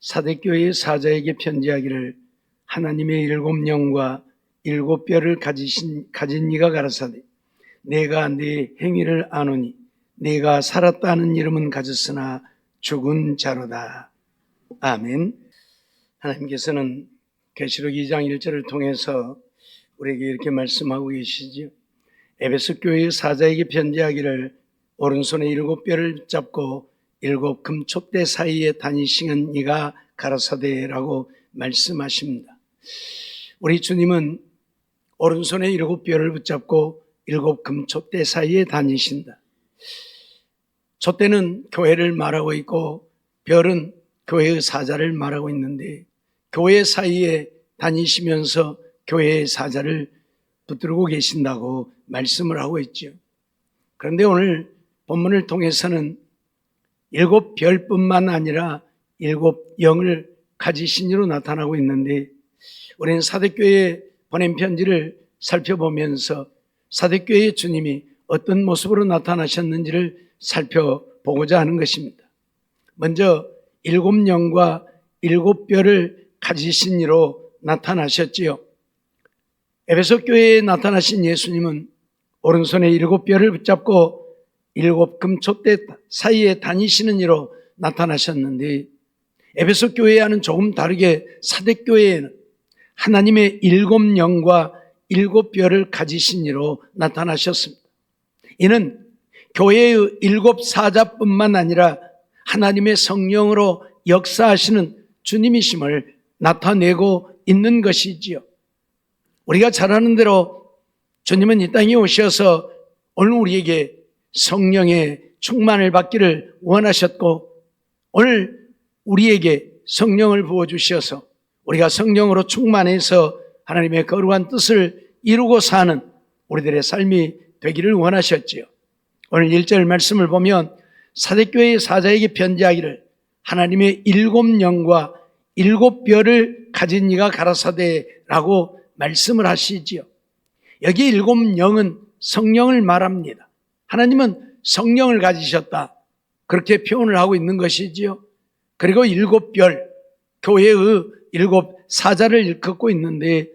사대교회의 사자에게 편지하기를 하나님의 일곱 영과 일곱 뼈를 가진 이가 가라사대 내가 네 행위를 아노니 내가 살았다는 이름은 가졌으나 죽은 자로다. 아멘. 하나님께서는 계시록 2장 1절을 통해서 우리에게 이렇게 말씀하고 계시죠. 에베소 교회의 사자에게 편지하기를 오른손에 일곱 뼈를 붙잡고 일곱 금촛대 사이에 다니시는 이가 가라사대라고 말씀하십니다. 우리 주님은 오른손에 일곱 뼈를 붙잡고 일곱 금촛대 사이에 다니신다. 촛대는 교회를 말하고 있고 별은 교회의 사자를 말하고 있는데 교회 사이에 다니시면서 교회의 사자를 붙들고 계신다고 말씀을 하고 있죠. 그런데 오늘 본문을 통해서는 일곱 별뿐만 아니라 일곱 영을 가지신 이로 나타나고 있는데 우리는 사대교회에 보낸 편지를 살펴보면서 사대교회의 주님이 어떤 모습으로 나타나셨는지를 살펴보고자 하는 것입니다. 먼저 일곱 영과 일곱 뼈를 가지신 이로 나타나셨지요. 에베소 교회에 나타나신 예수님은 오른손에 일곱 뼈를 붙잡고 일곱 금촛대 사이에 다니시는 이로 나타나셨는데 에베소 교회와는 조금 다르게 사대교회에는 하나님의 일곱 영과 일곱 뼈를 가지신 이로 나타나셨습니다. 이는 교회의 일곱 사자뿐만 아니라 하나님의 성령으로 역사하시는 주님이심을 나타내고 있는 것이지요. 우리가 잘 아는 대로 주님은 이 땅에 오셔서 오늘 우리에게 성령의 충만을 받기를 원하셨고 오늘 우리에게 성령을 부어주셔서 우리가 성령으로 충만해서 하나님의 거룩한 뜻을 이루고 사는 우리들의 삶이 되기를 원하셨지요. 오늘 1절 말씀을 보면 사대교회의 사자에게 편지하기를 하나님의 일곱 영과 일곱 뼈를 가진 이가 가라사대라고 말씀을 하시지요. 여기 일곱 영은 성령을 말합니다. 하나님은 성령을 가지셨다. 그렇게 표현을 하고 있는 것이지요. 그리고 일곱 별, 교회의 일곱 사자를 일컫고 있는데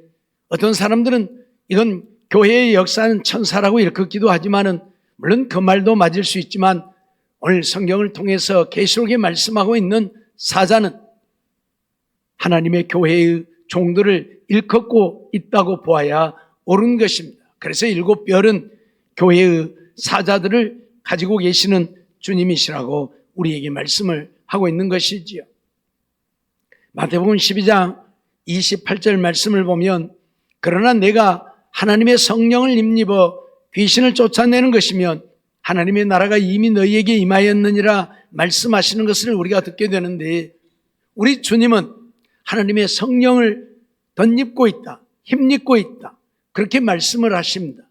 어떤 사람들은 이건 교회의 역사는 천사라고 일컫기도 하지만은 물론 그 말도 맞을 수 있지만 오늘 성경을 통해서 계시록에 말씀하고 있는 사자는 하나님의 교회의 종들을 일컫고 있다고 보아야 옳은 것입니다. 그래서 일곱 별은 교회의 사자들을 가지고 계시는 주님이시라고 우리에게 말씀을 하고 있는 것이지요. 마태복음 12장 28절 말씀을 보면 그러나 내가 하나님의 성령을 힘입어 귀신을 쫓아내는 것이면 하나님의 나라가 이미 너희에게 임하였느니라 말씀하시는 것을 우리가 듣게 되는데 우리 주님은 하나님의 성령을 덧입고 있다, 힘입고 있다 그렇게 말씀을 하십니다.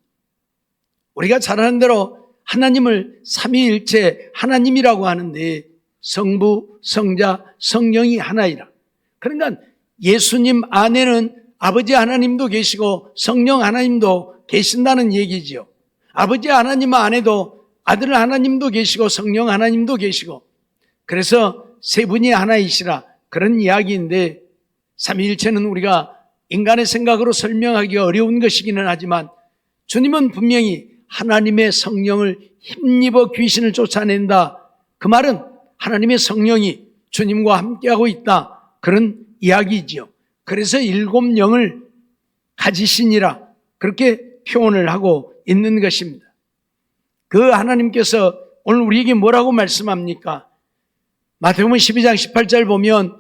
우리가 잘 아는 대로 하나님을 삼위일체 하나님이라고 하는데 성부, 성자, 성령이 하나이라. 그러니까 예수님 안에는 아버지 하나님도 계시고 성령 하나님도 계신다는 얘기지요. 아버지 하나님 안에도 아들 하나님도 계시고 성령 하나님도 계시고 그래서 세 분이 하나이시라 그런 이야기인데 삼위일체는 우리가 인간의 생각으로 설명하기가 어려운 것이기는 하지만 주님은 분명히 하나님의 성령을 힘입어 귀신을 쫓아낸다. 그 말은 하나님의 성령이 주님과 함께하고 있다. 그런 이야기지요. 그래서 일곱 영을 가지시니라 그렇게 표현을 하고 있는 것입니다. 그 하나님께서 오늘 우리에게 뭐라고 말씀합니까? 마태복음 12장 18절 보면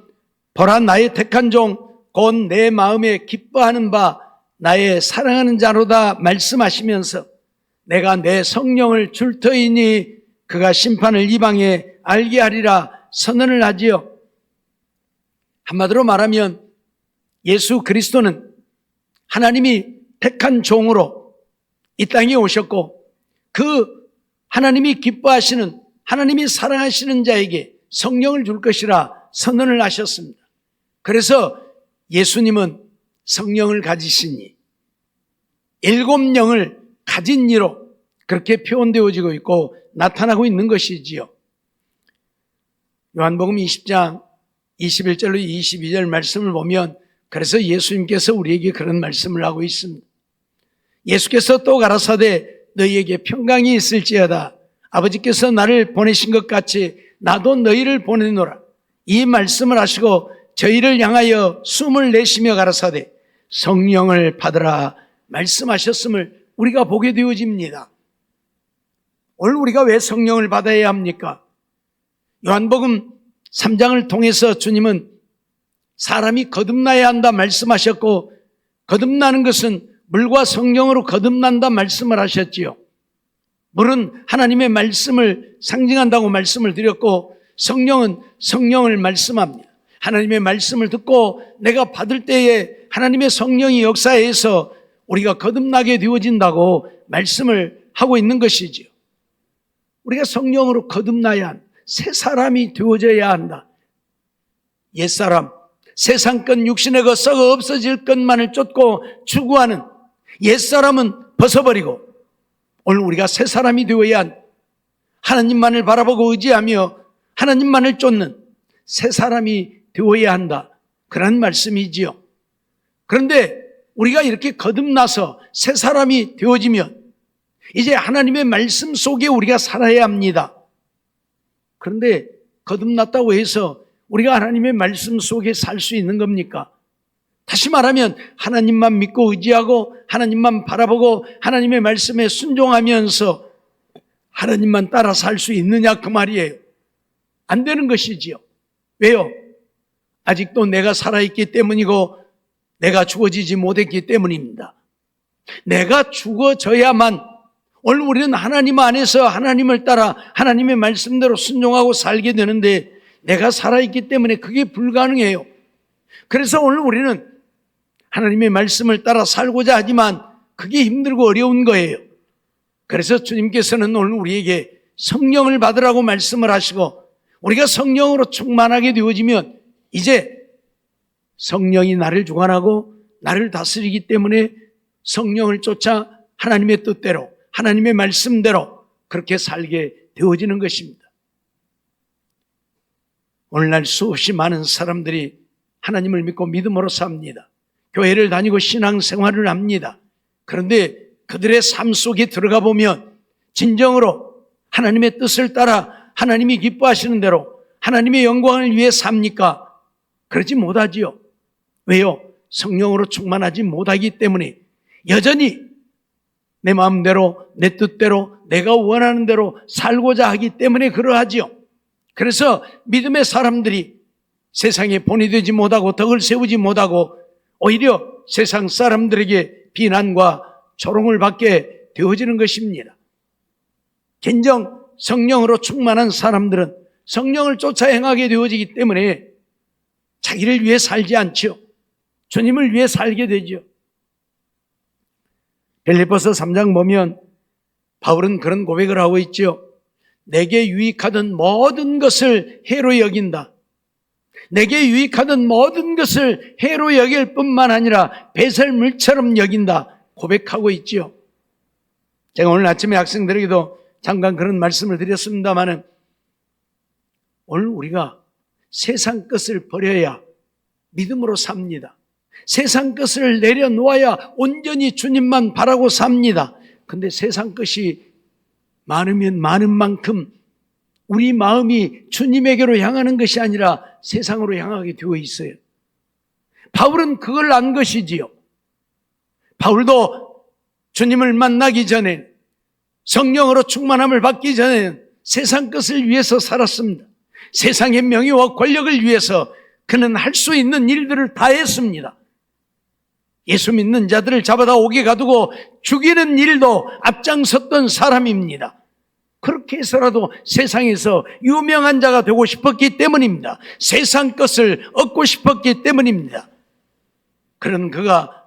보라 나의 택한 종 곧 내 마음에 기뻐하는 바 나의 사랑하는 자로다 말씀하시면서 내가 내 성령을 줄 터이니 그가 심판을 이방에 알게 하리라 선언을 하지요. 한마디로 말하면 예수 그리스도는 하나님이 택한 종으로 이 땅에 오셨고 그 하나님이 기뻐하시는 하나님이 사랑하시는 자에게 성령을 줄 것이라 선언을 하셨습니다. 그래서 예수님은 성령을 가지시니 일곱 영을 가진 이로 그렇게 표현되어지고 있고 나타나고 있는 것이지요. 요한복음 20장 21절로 22절 말씀을 보면 그래서 예수님께서 우리에게 그런 말씀을 하고 있습니다. 예수께서 또 가라사대 너희에게 평강이 있을지어다. 아버지께서 나를 보내신 것 같이 나도 너희를 보내노라. 이 말씀을 하시고 저희를 향하여 숨을 내쉬며 가라사대 성령을 받으라 말씀하셨음을 우리가 보게 되어집니다. 오늘 우리가 왜 성령을 받아야 합니까? 요한복음 3장을 통해서 주님은 사람이 거듭나야 한다 말씀하셨고, 거듭나는 것은 물과 성령으로 거듭난다 말씀을 하셨지요. 물은 하나님의 말씀을 상징한다고 말씀을 드렸고, 성령은 성령을 말씀합니다. 하나님의 말씀을 듣고 내가 받을 때에 하나님의 성령이 역사해서 우리가 거듭나게 되어진다고 말씀을 하고 있는 것이지요. 우리가 성령으로 거듭나야 한다. 새 사람이 되어져야 한다. 옛사람, 세상 것 육신의 것 썩어 없어질 것만을 쫓고 추구하는 옛사람은 벗어버리고 오늘 우리가 새 사람이 되어야 한다. 하나님만을 바라보고 의지하며 하나님만을 쫓는 새 사람이 되어야 한다. 그런 말씀이지요. 그런데 우리가 이렇게 거듭나서 새 사람이 되어지면 이제 하나님의 말씀 속에 우리가 살아야 합니다. 그런데 거듭났다고 해서 우리가 하나님의 말씀 속에 살 수 있는 겁니까? 다시 말하면 하나님만 믿고 의지하고 하나님만 바라보고 하나님의 말씀에 순종하면서 하나님만 따라 살 수 있느냐 그 말이에요. 안 되는 것이지요. 왜요? 아직도 내가 살아있기 때문이고 내가 죽어지지 못했기 때문입니다. 내가 죽어져야만 오늘 우리는 하나님 안에서 하나님을 따라 하나님의 말씀대로 순종하고 살게 되는데 내가 살아있기 때문에 그게 불가능해요. 그래서 오늘 우리는 하나님의 말씀을 따라 살고자 하지만 그게 힘들고 어려운 거예요. 그래서 주님께서는 오늘 우리에게 성령을 받으라고 말씀을 하시고 우리가 성령으로 충만하게 되어지면 이제 성령이 나를 주관하고 나를 다스리기 때문에 성령을 쫓아 하나님의 뜻대로 하나님의 말씀대로 그렇게 살게 되어지는 것입니다. 오늘날 수없이 많은 사람들이 하나님을 믿고 믿음으로 삽니다. 교회를 다니고 신앙생활을 합니다. 그런데 그들의 삶 속에 들어가 보면 진정으로 하나님의 뜻을 따라 하나님이 기뻐하시는 대로 하나님의 영광을 위해 삽니까? 그러지 못하지요. 왜요? 성령으로 충만하지 못하기 때문에 여전히 내 마음대로 내 뜻대로 내가 원하는 대로 살고자 하기 때문에 그러하지요. 그래서 믿음의 사람들이 세상에 본이 되지 못하고 덕을 세우지 못하고 오히려 세상 사람들에게 비난과 조롱을 받게 되어지는 것입니다. 진정 성령으로 충만한 사람들은 성령을 쫓아 행하게 되어지기 때문에 자기를 위해 살지 않죠. 주님을 위해 살게 되죠. 빌립보서 3장 보면 바울은 그런 고백을 하고 있죠. 내게 유익하던 모든 것을 해로 여긴다. 내게 유익하던 모든 것을 해로 여길 뿐만 아니라 배설물처럼 여긴다. 고백하고 있죠. 제가 오늘 아침에 학생들에게도 잠깐 그런 말씀을 드렸습니다마는 오늘 우리가 세상 것을 버려야 믿음으로 삽니다. 세상 것을 내려놓아야 온전히 주님만 바라고 삽니다. 근데 세상 것이 많으면 많은 만큼 우리 마음이 주님에게로 향하는 것이 아니라 세상으로 향하게 되어 있어요. 바울은 그걸 안 것이지요. 바울도 주님을 만나기 전에 성령으로 충만함을 받기 전에는 세상 것을 위해서 살았습니다. 세상의 명예와 권력을 위해서 그는 할 수 있는 일들을 다 했습니다. 예수 믿는 자들을 잡아다 옥에 가두고 죽이는 일도 앞장섰던 사람입니다. 그렇게 해서라도 세상에서 유명한 자가 되고 싶었기 때문입니다. 세상 것을 얻고 싶었기 때문입니다. 그런 그가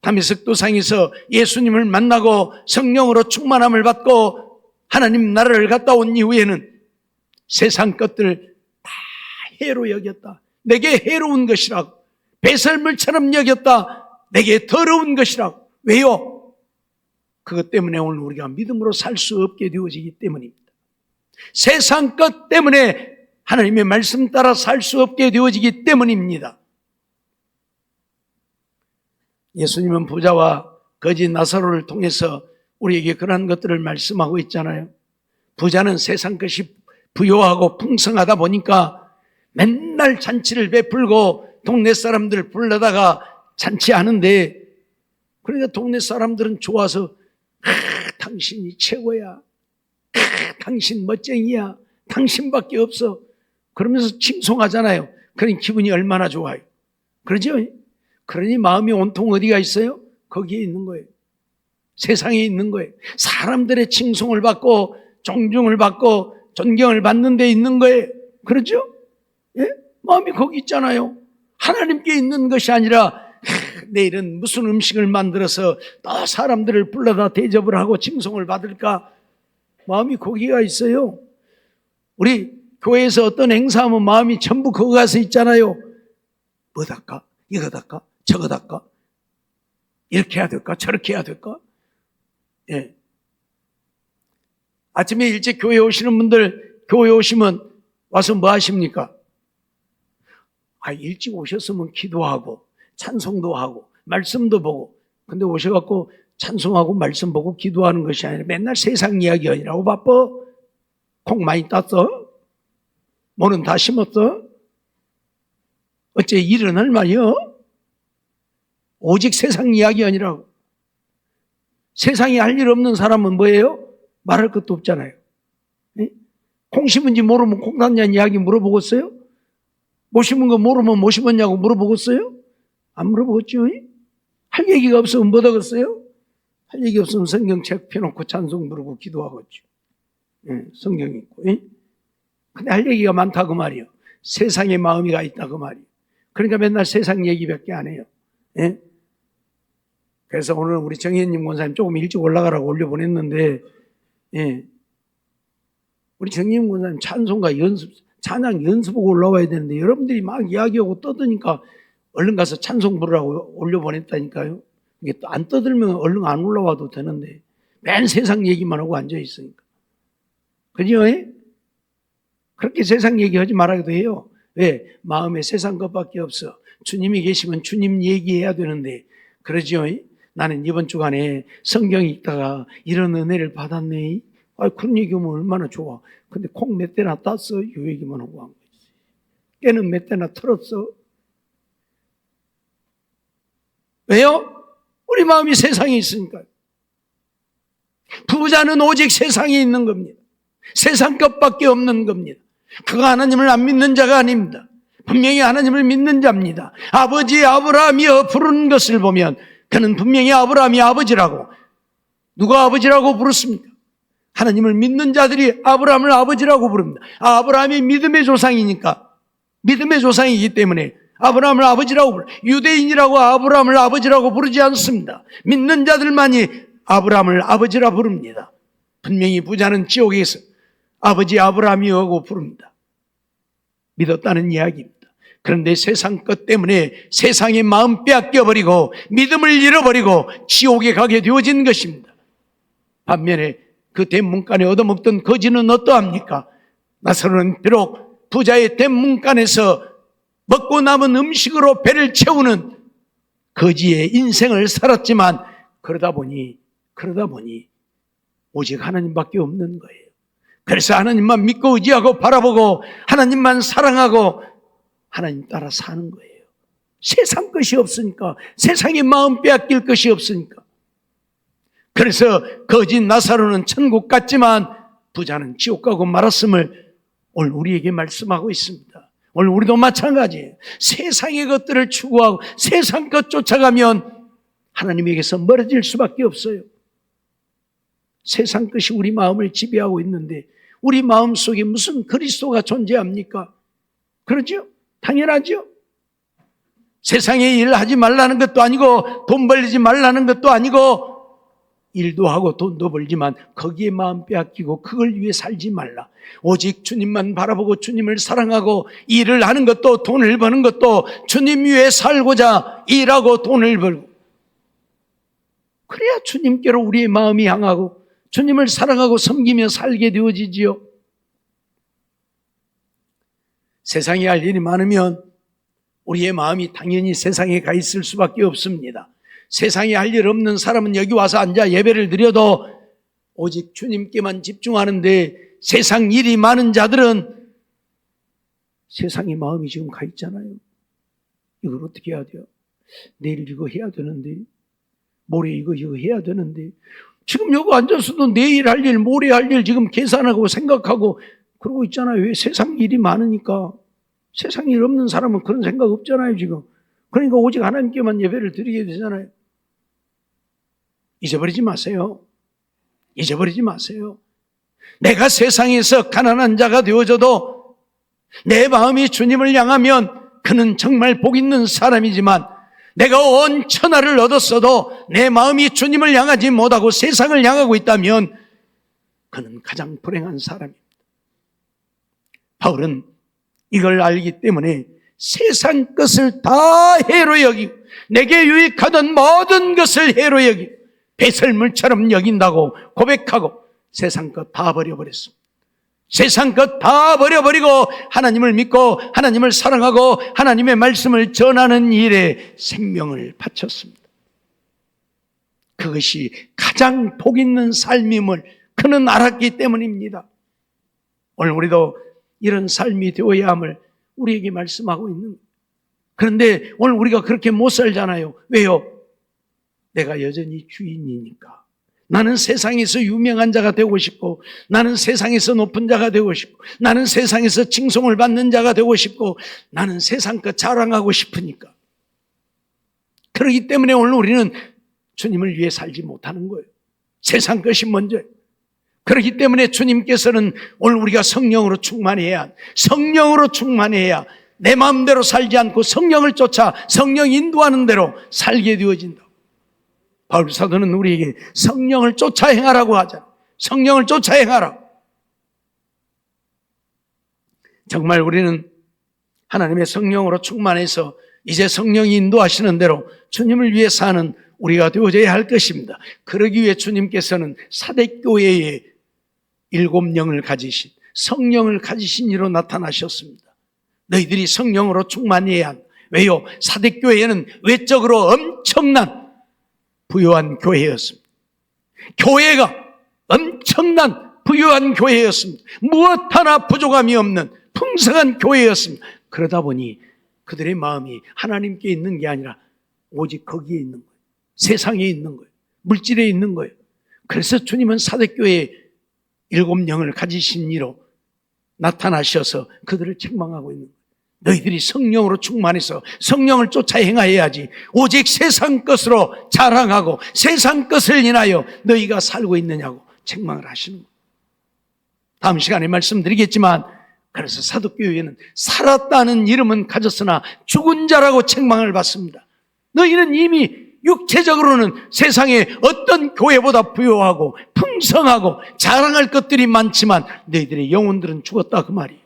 다메섹 도상에서 예수님을 만나고 성령으로 충만함을 받고 하나님 나라를 갔다 온 이후에는 세상 것들을 다 해로 여겼다. 내게 해로운 것이라고. 배설물처럼 여겼다. 내게 더러운 것이라고. 왜요? 그것 때문에 오늘 우리가 믿음으로 살 수 없게 되어지기 때문입니다. 세상 것 때문에 하나님의 말씀 따라 살 수 없게 되어지기 때문입니다. 예수님은 부자와 거지 나사로를 통해서 우리에게 그러한 것들을 말씀하고 있잖아요. 부자는 세상 것이 부요하고 풍성하다 보니까 맨날 잔치를 베풀고 동네 사람들 불러다가 잔치하는데, 그러니까 동네 사람들은 좋아서 당신이 최고야, 당신 멋쟁이야, 당신밖에 없어, 그러면서 칭송하잖아요. 그러니 기분이 얼마나 좋아요. 그러죠? 그러니 마음이 온통 어디가 있어요? 거기에 있는 거예요. 세상에 있는 거예요. 사람들의 칭송을 받고 존중을 받고 존경을 받는 데 있는 거예요. 그렇죠? 예? 마음이 거기 있잖아요. 하나님께 있는 것이 아니라 내일은 무슨 음식을 만들어서 또 사람들을 불러다 대접을 하고 칭송을 받을까? 마음이 거기가 있어요. 우리 교회에서 어떤 행사하면 마음이 전부 거기 가서 있잖아요. 뭐다 할까? 이거다 할까? 저거다 할까? 이렇게 해야 될까? 저렇게 해야 될까? 예. 아침에 일찍 교회 오시는 분들, 교회 오시면 와서 뭐 하십니까? 일찍 오셨으면 기도하고 찬송도 하고 말씀도 보고, 근데 오셔갖고 찬송하고 말씀 보고 기도하는 것이 아니라 맨날 세상 이야기 하느라고 바빠. 콩 많이 땄어? 뭐는 다 심었어? 어째 일은 얼마요? 오직 세상 이야기 아니라고. 세상에 할 일 없는 사람은 뭐예요? 말할 것도 없잖아요. 콩 심은지 모르면 콩 땄냐는 이야기 물어보겠어요? 못 심은 거 모르면 못 심었냐고 물어보겠어요? 안 물어보겠죠? 할 얘기가 없으면 못 하겠어요? 할 얘기 없으면 성경책 펴놓고 찬송 부르고 기도하겠죠. 성경 있고. 근데 할 얘기가 많다 그 말이에요. 세상에 마음이 가 있다 그 말이에요. 그러니까 맨날 세상 얘기밖에 안 해요. 그래서 오늘 우리 정혜님 권사님 조금 일찍 올라가라고 올려보냈는데, 우리 정혜님 권사님 찬송가 연습, 찬양 연습하고 올라와야 되는데 여러분들이 막 이야기하고 떠드니까 얼른 가서 찬송 부르라고 올려보냈다니까요. 이게 또 안 떠들면 얼른 안 올라와도 되는데 맨 세상 얘기만 하고 앉아있으니까. 그죠? 그렇게 세상 얘기하지 말아도 해요. 왜? 마음에 세상 것밖에 없어. 주님이 계시면 주님 얘기해야 되는데, 그러죠? 나는 이번 주간에 성경 읽다가 이런 은혜를 받았네. 그런 얘기하면 얼마나 좋아. 근데 콩 몇 대나 땄어? 이 얘기만 하고 한 거지. 깨는 몇 대나 털었어? 왜요? 우리 마음이 세상에 있으니까요. 부자는 오직 세상에 있는 겁니다. 세상 것밖에 없는 겁니다. 그가 하나님을 안 믿는 자가 아닙니다. 분명히 하나님을 믿는 자입니다. 아버지 아브라함이여 부르는 것을 보면 그는 분명히 아브라함이 아버지라고, 누가 아버지라고 부르습니까? 하나님을 믿는 자들이 아브라함을 아버지라고 부릅니다. 아브라함이 믿음의 조상이니까, 믿음의 조상이기 때문에 아브라함을 아버지라고 부릅니다. 유대인이라고 아브라함을 아버지라고 부르지 않습니다. 믿는 자들만이 아브라함을 아버지라 부릅니다. 분명히 부자는 지옥에서 아버지 아브라함이라고 부릅니다. 믿었다는 이야기입니다. 그런데 세상 것 때문에 세상의 마음 빼앗겨버리고 믿음을 잃어버리고 지옥에 가게 되어진 것입니다. 반면에 그 대문간에 얻어먹던 거지는 어떠합니까? 나사로는 비록 부자의 대문간에서 먹고 남은 음식으로 배를 채우는 거지의 인생을 살았지만 그러다 보니 오직 하나님밖에 없는 거예요. 그래서 하나님만 믿고 의지하고 바라보고 하나님만 사랑하고 하나님 따라 사는 거예요. 세상 것이 없으니까, 세상의 마음 빼앗길 것이 없으니까. 그래서 거짓 나사로는 천국 갔지만 부자는 지옥 가고 말았음을 오늘 우리에게 말씀하고 있습니다. 오늘 우리도 마찬가지예요. 세상의 것들을 추구하고 세상 것 쫓아가면 하나님에게서 멀어질 수밖에 없어요. 세상 것이 우리 마음을 지배하고 있는데 우리 마음 속에 무슨 그리스도가 존재합니까? 그렇죠? 당연하죠. 세상에 일하지 말라는 것도 아니고 돈 벌지 말라는 것도 아니고 일도 하고 돈도 벌지만 거기에 마음 빼앗기고 그걸 위해 살지 말라. 오직 주님만 바라보고 주님을 사랑하고 일을 하는 것도 돈을 버는 것도 주님 위해 살고자 일하고 돈을 벌고, 그래야 주님께로 우리의 마음이 향하고 주님을 사랑하고 섬기며 살게 되어지지요. 세상에 할 일이 많으면 우리의 마음이 당연히 세상에 가 있을 수밖에 없습니다. 세상에 할 일 없는 사람은 여기 와서 앉아 예배를 드려도 오직 주님께만 집중하는데, 세상 일이 많은 자들은 세상에 마음이 지금 가 있잖아요. 이걸 어떻게 해야 돼요? 내일 이거 해야 되는데, 모레 이거 해야 되는데, 지금 여기 앉아서도 내일 할 일, 모레 할 일 지금 계산하고 생각하고 그러고 있잖아요. 왜? 세상 일이 많으니까. 세상 일 없는 사람은 그런 생각 없잖아요, 지금. 그러니까 오직 하나님께만 예배를 드리게 되잖아요. 잊어버리지 마세요. 잊어버리지 마세요. 내가 세상에서 가난한 자가 되어져도 내 마음이 주님을 향하면 그는 정말 복 있는 사람이지만, 내가 온 천하를 얻었어도 내 마음이 주님을 향하지 못하고 세상을 향하고 있다면 그는 가장 불행한 사람입니다. 바울은 이걸 알기 때문에 세상 것을 다 해로 여기고 내게 유익하던 모든 것을 해로 여기고 배설물처럼 여긴다고 고백하고 세상 것 다 버려버렸습니다. 세상 것 다 버려버리고 하나님을 믿고 하나님을 사랑하고 하나님의 말씀을 전하는 일에 생명을 바쳤습니다. 그것이 가장 복 있는 삶임을 그는 알았기 때문입니다. 오늘 우리도 이런 삶이 되어야 함을 우리에게 말씀하고 있는 거예요. 그런데 오늘 우리가 그렇게 못 살잖아요. 왜요? 내가 여전히 주인이니까. 나는 세상에서 유명한 자가 되고 싶고, 나는 세상에서 높은 자가 되고 싶고, 나는 세상에서 칭송을 받는 자가 되고 싶고, 나는 세상 것 자랑하고 싶으니까. 그렇기 때문에 오늘 우리는 주님을 위해 살지 못하는 거예요. 세상 것이 먼저예요. 그렇기 때문에 주님께서는 오늘 우리가 성령으로 충만해야, 성령으로 충만해야 내 마음대로 살지 않고 성령을 쫓아 성령 인도하는 대로 살게 되어진다. 바울 사도는 우리에게 성령을 쫓아 행하라고 하잖아요. 성령을 쫓아 행하라. 정말 우리는 하나님의 성령으로 충만해서 이제 성령이 인도하시는 대로 주님을 위해 사는 우리가 되어져야 할 것입니다. 그러기 위해 주님께서는 사대교회에 7영을 가지신, 성령을 가지신 이로 나타나셨습니다. 너희들이 성령으로 충만해야 한다. 왜요? 사대교회는 외적으로 엄청난 부유한 교회였습니다. 교회가 엄청난 부유한 교회였습니다. 무엇 하나 부족함이 없는 풍성한 교회였습니다. 그러다 보니 그들의 마음이 하나님께 있는 게 아니라 오직 거기에 있는 거예요. 세상에 있는 거예요. 물질에 있는 거예요. 그래서 주님은 사대교회에 7영을 가지신 이로 나타나셔서 그들을 책망하고 있는 거예요. 너희들이 성령으로 충만해서 성령을 쫓아 행하여야지 오직 세상 것으로 자랑하고 세상 것을 인하여 너희가 살고 있느냐고 책망을 하시는 거예요. 다음 시간에 말씀드리겠지만, 그래서 사도교회는 살았다는 이름은 가졌으나 죽은 자라고 책망을 받습니다. 너희는 이미 육체적으로는 세상에 어떤 교회보다 부유하고 풍성하고 자랑할 것들이 많지만 너희들의 영혼들은 죽었다, 그 말이에요.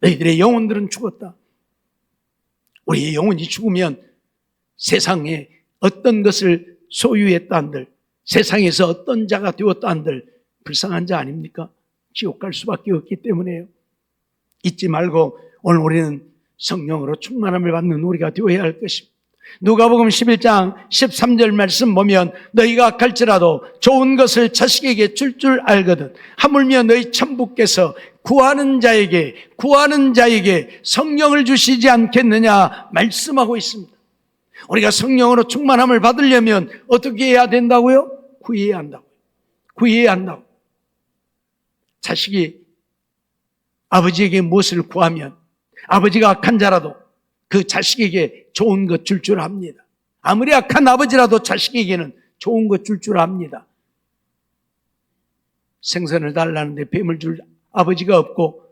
너희들의 영혼들은 죽었다. 우리의 영혼이 죽으면 세상에 어떤 것을 소유했다 한들, 세상에서 어떤 자가 되었다 한들 불쌍한 자 아닙니까? 지옥 갈 수밖에 없기 때문에요. 잊지 말고 오늘 우리는 성령으로 충만함을 받는 우리가 되어야 할 것입니다. 누가복음 11장 13절 말씀 보면 너희가 갈지라도 좋은 것을 자식에게 줄 알거든 하물며 너희 천부께서 구하는 자에게 성령을 주시지 않겠느냐 말씀하고 있습니다. 우리가 성령으로 충만함을 받으려면 어떻게 해야 된다고요? 구해야 한다고요. 구해야 한다고. 자식이 아버지에게 무엇을 구하면 아버지가 악한 자라도 그 자식에게 좋은 것 줄 압니다. 아무리 악한 아버지라도 자식에게는 좋은 것 줄 압니다. 생선을 달라는데 뱀을 줄 아버지가 없고,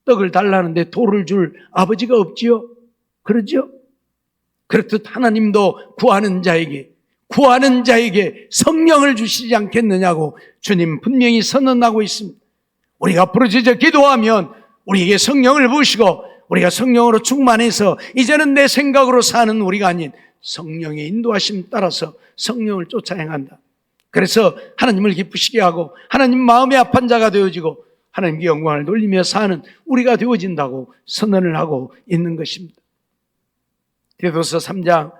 떡을 달라는데 돌을 줄 아버지가 없지요? 그러죠? 그렇듯 하나님도 구하는 자에게 성령을 주시지 않겠느냐고 주님 분명히 선언하고 있습니다. 우리가 부르짖어 기도하면 우리에게 성령을 부으시고, 우리가 성령으로 충만해서 이제는 내 생각으로 사는 우리가 아닌 성령의 인도하심 따라서 성령을 쫓아 행한다. 그래서 하나님을 기쁘시게 하고 하나님 마음에 합한 자가 되어지고 하나님께 영광을 돌리며 사는 우리가 되어진다고 선언을 하고 있는 것입니다. 디도서 3장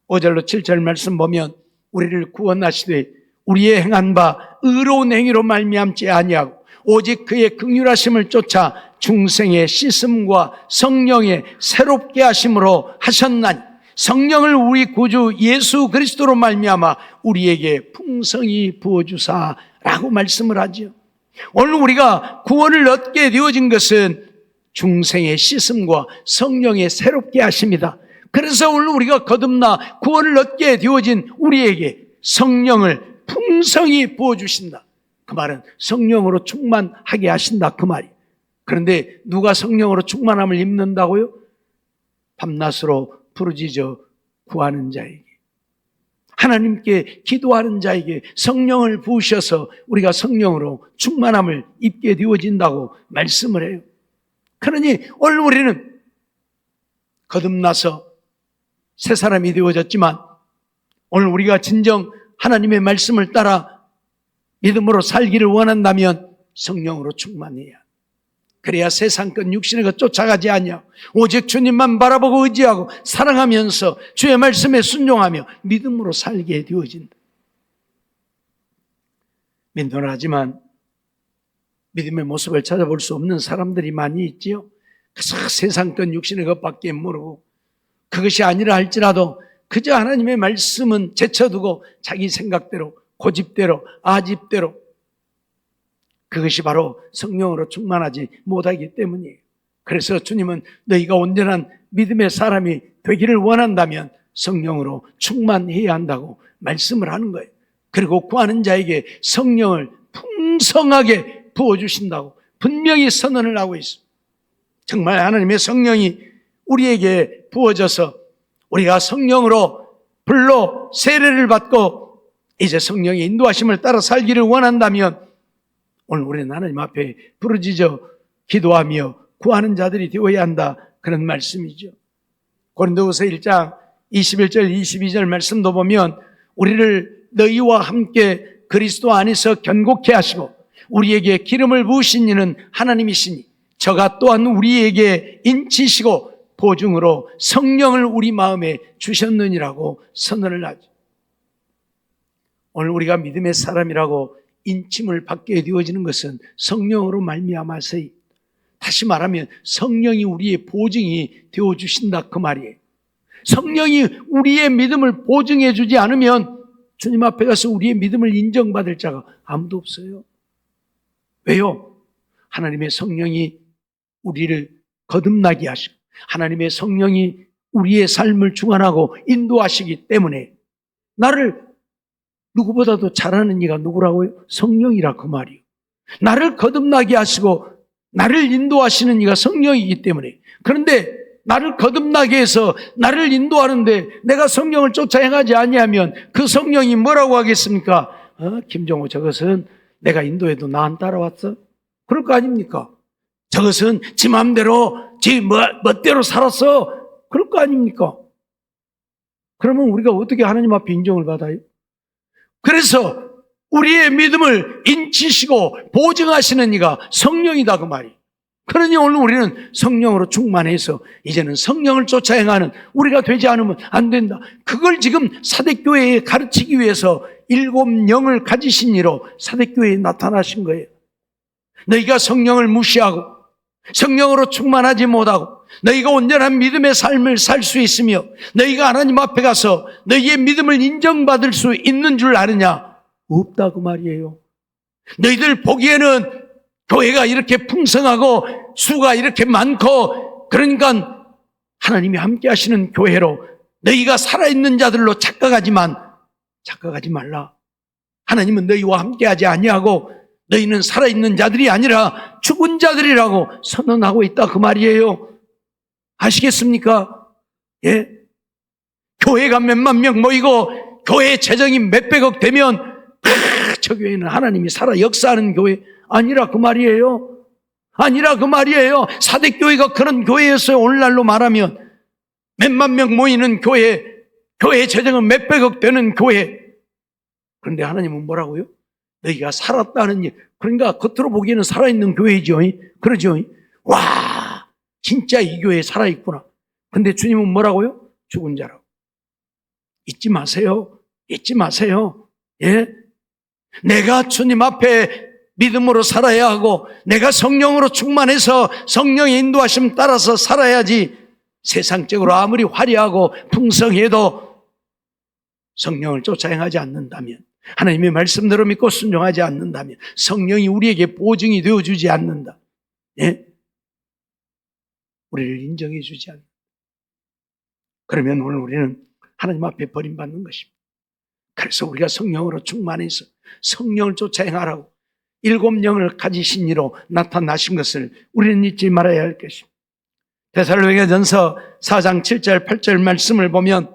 5절로 7절 말씀 보면 우리를 구원하시되 우리의 행한 바 의로운 행위로 말미암지 아니하고 오직 그의 긍휼하심을 쫓아 중생의 씻음과 성령의 새롭게 하심으로 하셨나니 성령을 우리 구주 예수 그리스도로 말미암아 우리에게 풍성히 부어주사라고 말씀을 하죠. 오늘 우리가 구원을 얻게 되어진 것은 중생의 씻음과 성령의 새롭게 하심이다. 그래서 오늘 우리가 거듭나 구원을 얻게 되어진 우리에게 성령을 풍성히 부어주신다. 그 말은 성령으로 충만하게 하신다 그 말이에요. 그런데 누가 성령으로 충만함을 입는다고요? 밤낮으로 부르짖어 구하는 자에게, 하나님께 기도하는 자에게 성령을 부으셔서 우리가 성령으로 충만함을 입게 되어진다고 말씀을 해요. 그러니 오늘 우리는 거듭나서 새 사람이 되어졌지만 오늘 우리가 진정 하나님의 말씀을 따라 믿음으로 살기를 원한다면 성령으로 충만해야, 그래야 세상 것 육신의 것 쫓아가지 않냐, 오직 주님만 바라보고 의지하고 사랑하면서 주의 말씀에 순종하며 믿음으로 살게 되어진다. 민도하지만 믿음의 모습을 찾아볼 수 없는 사람들이 많이 있지요. 그래서 세상 것 육신의 것밖에 모르고 그것이 아니라 할지라도 그저 하나님의 말씀은 제쳐두고 자기 생각대로, 고집대로, 아집대로, 그것이 바로 성령으로 충만하지 못하기 때문이에요. 그래서 주님은 너희가 온전한 믿음의 사람이 되기를 원한다면 성령으로 충만해야 한다고 말씀을 하는 거예요. 그리고 구하는 자에게 성령을 풍성하게 부어주신다고 분명히 선언을 하고 있습니다. 정말 하나님의 성령이 우리에게 부어져서 우리가 성령으로 불로 세례를 받고 이제 성령의 인도하심을 따라 살기를 원한다면 오늘 우리는 하나님 앞에 부르짖어 기도하며 구하는 자들이 되어야 한다, 그런 말씀이죠. 고린도후서 1장 21절 22절 말씀도 보면 우리를 너희와 함께 그리스도 안에서 견고케 하시고 우리에게 기름을 부으신 이는 하나님이시니 저가 또한 우리에게 인치시고 보증으로 성령을 우리 마음에 주셨느니라고 선언을 하죠. 오늘 우리가 믿음의 사람이라고 인침을 받게 되어지는 것은 성령으로 말미암아서이, 다시 말하면 성령이 우리의 보증이 되어주신다 그 말이에요. 성령이 우리의 믿음을 보증해 주지 않으면 주님 앞에 가서 우리의 믿음을 인정받을 자가 아무도 없어요. 왜요? 하나님의 성령이 우리를 거듭나게 하시고 하나님의 성령이 우리의 삶을 주관하고 인도하시기 때문에 나를 누구보다도 잘하는 이가 누구라고요? 성령이라 그 말이에요. 나를 거듭나게 하시고 나를 인도하시는 이가 성령이기 때문에. 그런데 나를 거듭나게 해서 나를 인도하는데 내가 성령을 쫓아 행하지 아니하면 그 성령이 뭐라고 하겠습니까? 김종호 저것은 내가 인도해도 나 안 따라왔어? 그럴 거 아닙니까? 저것은 지 마음대로 지 멋대로 살았어? 그럴 거 아닙니까? 그러면 우리가 어떻게 하나님 앞에 인정을 받아요? 그래서 우리의 믿음을 인치시고 보증하시는 이가 성령이다 그 말이. 그러니 오늘 우리는 성령으로 충만해서 이제는 성령을 쫓아 행하는 우리가 되지 않으면 안 된다. 그걸 지금 사대교회에 가르치기 위해서 7 영을 가지신 이로 사대교회에 나타나신 거예요. 너희가 성령을 무시하고 성령으로 충만하지 못하고 너희가 온전한 믿음의 삶을 살 수 있으며 너희가 하나님 앞에 가서 너희의 믿음을 인정받을 수 있는 줄 아느냐? 없다 그 말이에요. 너희들 보기에는 교회가 이렇게 풍성하고 수가 이렇게 많고 그러니까 하나님이 함께 하시는 교회로 너희가 살아있는 자들로 착각하지 말라. 하나님은 너희와 함께하지 아니하고 너희는 살아있는 자들이 아니라 죽은 자들이라고 선언하고 있다 그 말이에요. 아시겠습니까? 예? 교회가 몇만 명 모이고 교회 재정이 몇백억 되면 저 교회는 하나님이 살아 역사하는 교회 아니라 그 말이에요. 아니라 그 말이에요. 사대교회가 그런 교회였어요. 오늘날로 말하면 몇만 명 모이는 교회 재정은 몇백억 되는 교회. 그런데 하나님은 뭐라고요? 너희가 살았다는 일, 그러니까 겉으로 보기에는 살아있는 교회죠. 그러죠. 와, 진짜 이 교회에 살아있구나. 근데 주님은 뭐라고요? 죽은 자라고. 잊지 마세요. 잊지 마세요. 예? 내가 주님 앞에 믿음으로 살아야 하고 내가 성령으로 충만해서 성령의 인도하심 따라서 살아야지, 세상적으로 아무리 화려하고 풍성해도 성령을 쫓아 행하지 않는다면, 하나님의 말씀대로 믿고 순종하지 않는다면, 성령이 우리에게 보증이 되어주지 않는다, 예? 우리를 인정해 주지 않는다. 그러면 오늘 우리는 하나님 앞에 버림받는 것입니다. 그래서 우리가 성령으로 충만해서 성령을 쫓아 행하라고 7영을 가지신 이로 나타나신 것을 우리는 잊지 말아야 할 것입니다. 데살로니가전서 4장 7절 8절 말씀을 보면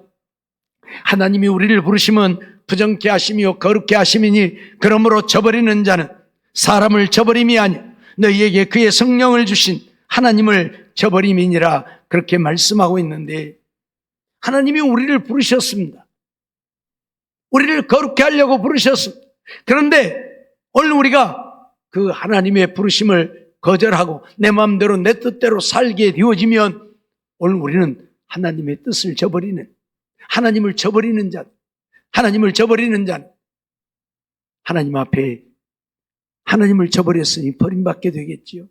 하나님이 우리를 부르심은 부정케 하심이요 거룩케 하심이니 그러므로 저버리는 자는 사람을 저버림이 아니요 너희에게 그의 성령을 주신 하나님을 저버림이니라, 그렇게 말씀하고 있는데, 하나님이 우리를 부르셨습니다. 우리를 거룩케 하려고 부르셨습니다. 그런데 오늘 우리가 그 하나님의 부르심을 거절하고 내 마음대로 내 뜻대로 살게 되어지면 오늘 우리는 하나님의 뜻을 저버리는, 하나님을 저버리는 자, 하나님을 저버리는 자, 하나님 앞에 하나님을 저버렸으니 버림받게 되겠지요.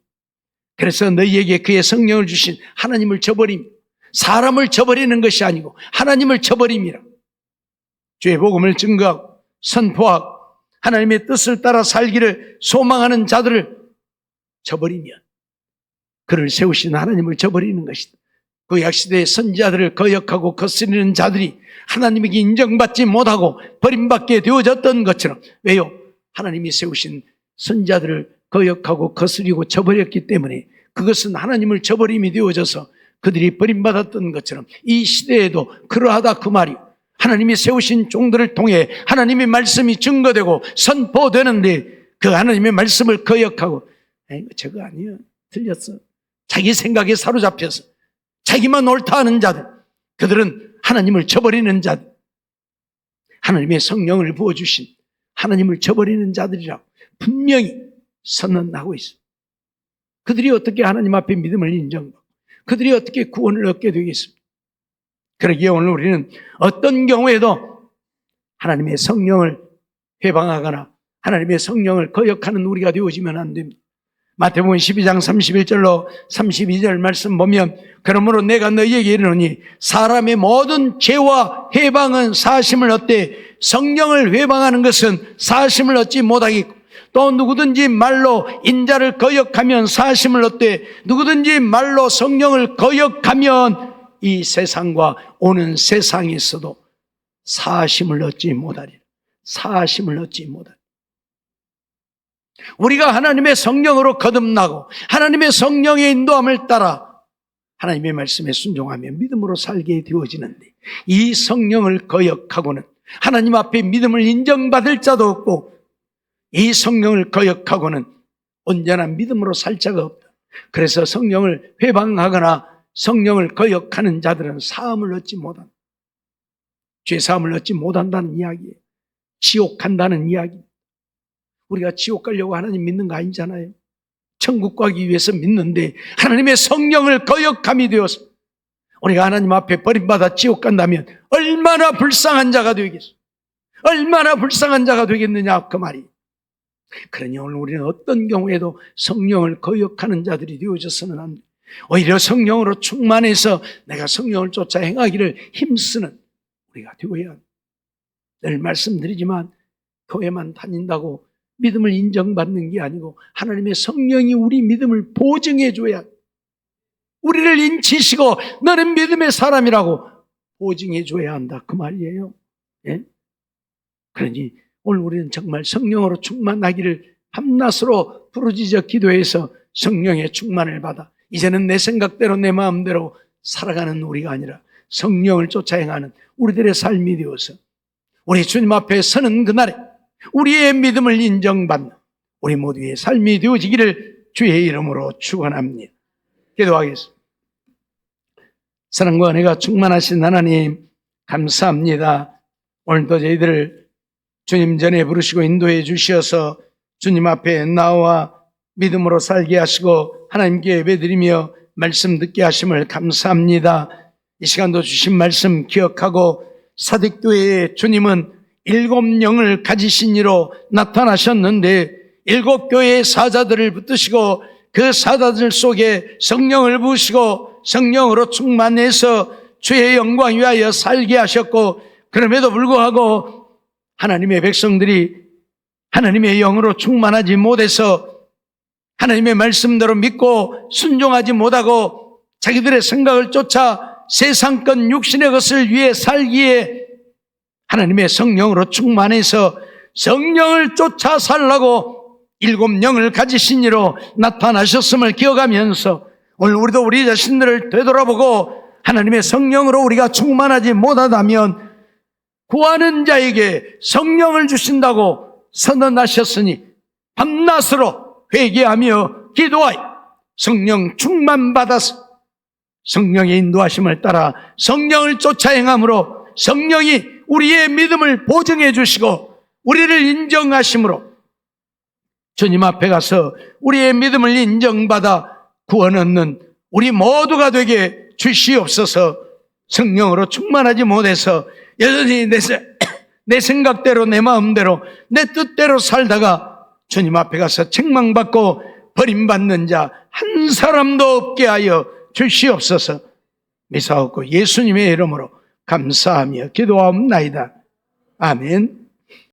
그래서 너희에게 그의 성령을 주신 하나님을 저버림, 사람을 저버리는 것이 아니고 하나님을 저버림이라. 주의 복음을 증거하고 선포하고 하나님의 뜻을 따라 살기를 소망하는 자들을 저버리면 그를 세우신 하나님을 저버리는 것이다. 구약시대의 선지자들을 거역하고 거스리는 자들이 하나님에게 인정받지 못하고 버림받게 되어졌던 것처럼, 왜요? 하나님이 세우신 선지자들을 거역하고 거스리고 저버렸기 때문에 그것은 하나님을 저버림이 되어져서 그들이 버림받았던 것처럼 이 시대에도 그러하다 그 말이요. 하나님이 세우신 종들을 통해 하나님의 말씀이 증거되고 선포되는데 그 하나님의 말씀을 거역하고 저거 아니에요, 틀렸어, 자기 생각에 사로잡혀서 자기만 옳다 하는 자들, 그들은 하나님을 저버리는 자들, 하나님의 성령을 부어주신 하나님을 저버리는 자들이라고 분명히 선언하고 있습니다. 그들이 어떻게 하나님 앞에 믿음을 인정받고 그들이 어떻게 구원을 얻게 되겠습니까? 그러기에 오늘 우리는 어떤 경우에도 하나님의 성령을 회방하거나 하나님의 성령을 거역하는 우리가 되어지면 안 됩니다. 마태복음 12장 31절로 32절 말씀 보면 그러므로 내가 너희에게 이르노니 사람의 모든 죄와 회방은 사하심을 얻되 성령을 회방하는 것은 사하심을 얻지 못하겠고 또 누구든지 말로 인자를 거역하면 사하심을 얻되 누구든지 말로 성령을 거역하면 이 세상과 오는 세상에서도 사하심을 얻지 못하리라. 사하심을 얻지 못하리라. 우리가 하나님의 성령으로 거듭나고 하나님의 성령의 인도함을 따라 하나님의 말씀에 순종하며 믿음으로 살게 되어지는데 이 성령을 거역하고는 하나님 앞에 믿음을 인정받을 자도 없고 이 성령을 거역하고는 온전한 믿음으로 살 자가 없다. 그래서 성령을 회방하거나 성령을 거역하는 자들은 사함을 얻지 못한다. 죄사함을 얻지 못한다는 이야기예요. 지옥 간다는 이야기. 우리가 지옥 가려고 하나님 믿는 거 아니잖아요. 천국 가기 위해서 믿는데 하나님의 성령을 거역함이 되어서 우리가 하나님 앞에 버림받아 지옥 간다면 얼마나 불쌍한 자가 되겠어. 얼마나 불쌍한 자가 되겠느냐 그 말이. 그러니 오늘 우리는 어떤 경우에도 성령을 거역하는 자들이 되어져서는 안 돼. 오히려 성령으로 충만해서 내가 성령을 쫓아 행하기를 힘쓰는 우리가 되어야 합니다. 늘 말씀드리지만 교회만 다닌다고 믿음을 인정받는 게 아니고 하나님의 성령이 우리 믿음을 보증해 줘야, 우리를 인치시고 너는 믿음의 사람이라고 보증해 줘야 한다 그 말이에요. 예? 그러니 오늘 우리는 정말 성령으로 충만하기를 밤낮으로 부르짖어 기도해서 성령의 충만을 받아 이제는 내 생각대로 내 마음대로 살아가는 우리가 아니라 성령을 쫓아 행하는 우리들의 삶이 되어서 우리 주님 앞에 서는 그날에 우리의 믿음을 인정받는 우리 모두의 삶이 되어지기를 주의 이름으로 축원합니다. 기도하겠습니다. 사랑과 은혜가 충만하신 하나님 감사합니다. 오늘도 저희들을 주님 전에 부르시고 인도해 주셔서 주님 앞에 나와 믿음으로 살게 하시고 하나님께 예배드리며 말씀 듣게 하심을 감사합니다. 이 시간도 주신 말씀 기억하고 사택교회에 주님은 7영을 가지신 이로 나타나셨는데 7교회의 사자들을 붙드시고 그 사자들 속에 성령을 부으시고 성령으로 충만해서 주의 영광 위하여 살게 하셨고, 그럼에도 불구하고 하나님의 백성들이 하나님의 영으로 충만하지 못해서 하나님의 말씀대로 믿고 순종하지 못하고 자기들의 생각을 쫓아 세상권 육신의 것을 위해 살기에 하나님의 성령으로 충만해서 성령을 쫓아 살라고 7영을 가지신 이로 나타나셨음을 기억하면서 오늘 우리도 우리 자신들을 되돌아보고 하나님의 성령으로 우리가 충만하지 못하다면 구하는 자에게 성령을 주신다고 선언하셨으니 밤낮으로 회개하며 기도하여 성령 충만받아서 성령의 인도하심을 따라 성령을 쫓아 행함으로 성령이 우리의 믿음을 보증해 주시고 우리를 인정하심으로 주님 앞에 가서 우리의 믿음을 인정받아 구원 얻는 우리 모두가 되게 주시옵소서. 성령으로 충만하지 못해서 여전히 내 생각대로 내 마음대로 내 뜻대로 살다가 주님 앞에 가서 책망받고 버림받는 자 한 사람도 없게 하여 주시옵소서. 미사옵고 예수님의 이름으로 감사하며 기도하옵나이다. 아멘.